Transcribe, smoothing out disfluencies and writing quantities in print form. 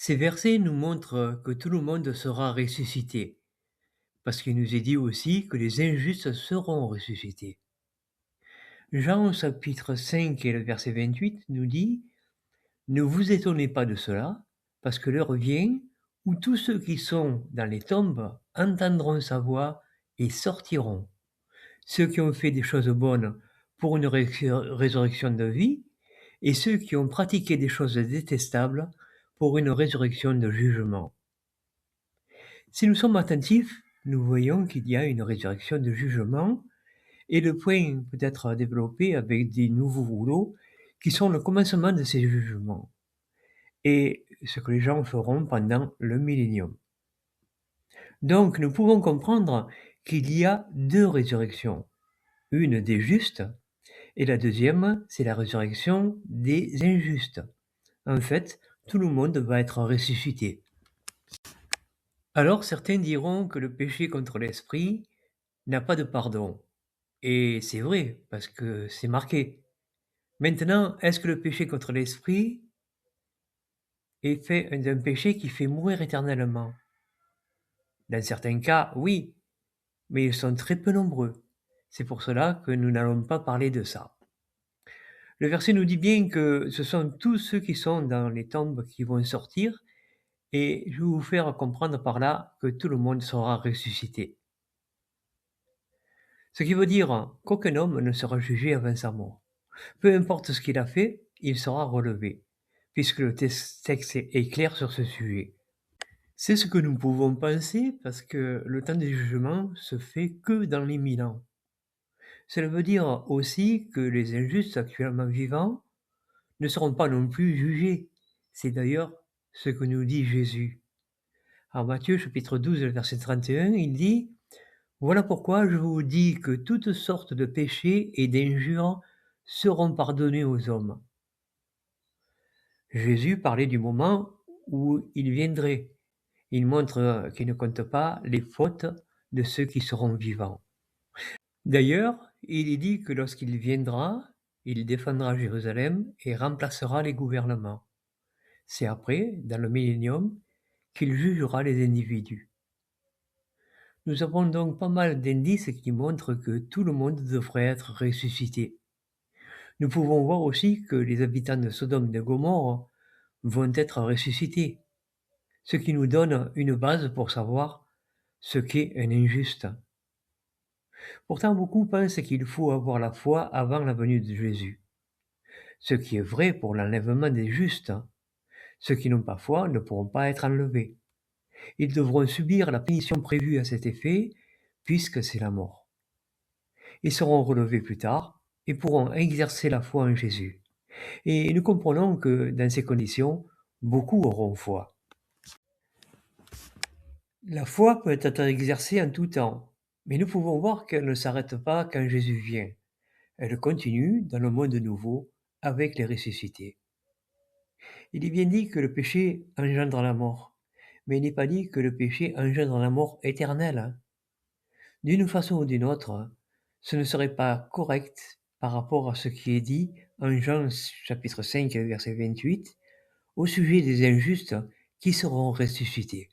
Ces versets nous montrent que tout le monde sera ressuscité, parce qu'il nous est dit aussi que les injustes seront ressuscités. Jean au chapitre 5 et le verset 28 nous dit: Ne vous étonnez pas de cela, parce que l'heure vient où tous ceux qui sont dans les tombes entendront sa voix et sortiront. Ceux qui ont fait des choses bonnes pour une résurrection de vie, et ceux qui ont pratiqué des choses détestables pour une résurrection de jugement. Si nous sommes attentifs, nous voyons qu'il y a une résurrection de jugement, et le point peut être développé avec des nouveaux rouleaux qui sont le commencement de ces jugements, et ce que les gens feront pendant le millénium. Donc nous pouvons comprendre qu'il y a deux résurrections, une des justes, et la deuxième, c'est la résurrection des injustes. En fait, tout le monde va être ressuscité. Alors certains diront que le péché contre l'esprit n'a pas de pardon. Et c'est vrai, parce que c'est marqué. Maintenant, est-ce que le péché contre l'esprit est fait d'un péché qui fait mourir éternellement? Dans certains cas, oui, mais ils sont très peu nombreux. C'est pour cela que nous n'allons pas parler de ça. Le verset nous dit bien que ce sont tous ceux qui sont dans les tombes qui vont sortir, et je vais vous faire comprendre par là que tout le monde sera ressuscité. Ce qui veut dire qu'aucun homme ne sera jugé avant sa mort. Peu importe ce qu'il a fait, il sera relevé, puisque le texte est clair sur ce sujet. C'est ce que nous pouvons penser parce que le temps du jugement se fait que dans les 1000 ans. Cela veut dire aussi que les injustes actuellement vivants ne seront pas non plus jugés. C'est d'ailleurs ce que nous dit Jésus. En Matthieu chapitre 12, verset 31, il dit: Voilà pourquoi je vous dis que toutes sortes de péchés et d'injures seront pardonnés aux hommes. Jésus parlait du moment où il viendrait. Il montre qu'il ne compte pas les fautes de ceux qui seront vivants. D'ailleurs, il est dit que lorsqu'il viendra, il défendra Jérusalem et remplacera les gouvernements. C'est après, dans le millénium, qu'il jugera les individus. Nous avons donc pas mal d'indices qui montrent que tout le monde devrait être ressuscité. Nous pouvons voir aussi que les habitants de Sodome et de Gomorrhe vont être ressuscités, ce qui nous donne une base pour savoir ce qu'est un injuste. Pourtant, beaucoup pensent qu'il faut avoir la foi avant la venue de Jésus, ce qui est vrai pour l'enlèvement des justes. Ceux qui n'ont pas foi ne pourront pas être enlevés. Ils devront subir la punition prévue à cet effet, puisque c'est la mort. Ils seront relevés plus tard et pourront exercer la foi en Jésus. Et nous comprenons que dans ces conditions, beaucoup auront foi. La foi peut être exercée en tout temps, mais nous pouvons voir qu'elle ne s'arrête pas quand Jésus vient. Elle continue dans le monde nouveau avec les ressuscités. Il est bien dit que le péché engendre la mort, mais il n'est pas dit que le péché engendre la mort éternelle. D'une façon ou d'une autre, ce ne serait pas correct par rapport à ce qui est dit en Jean chapitre 5 verset 28 au sujet des injustes qui seront ressuscités.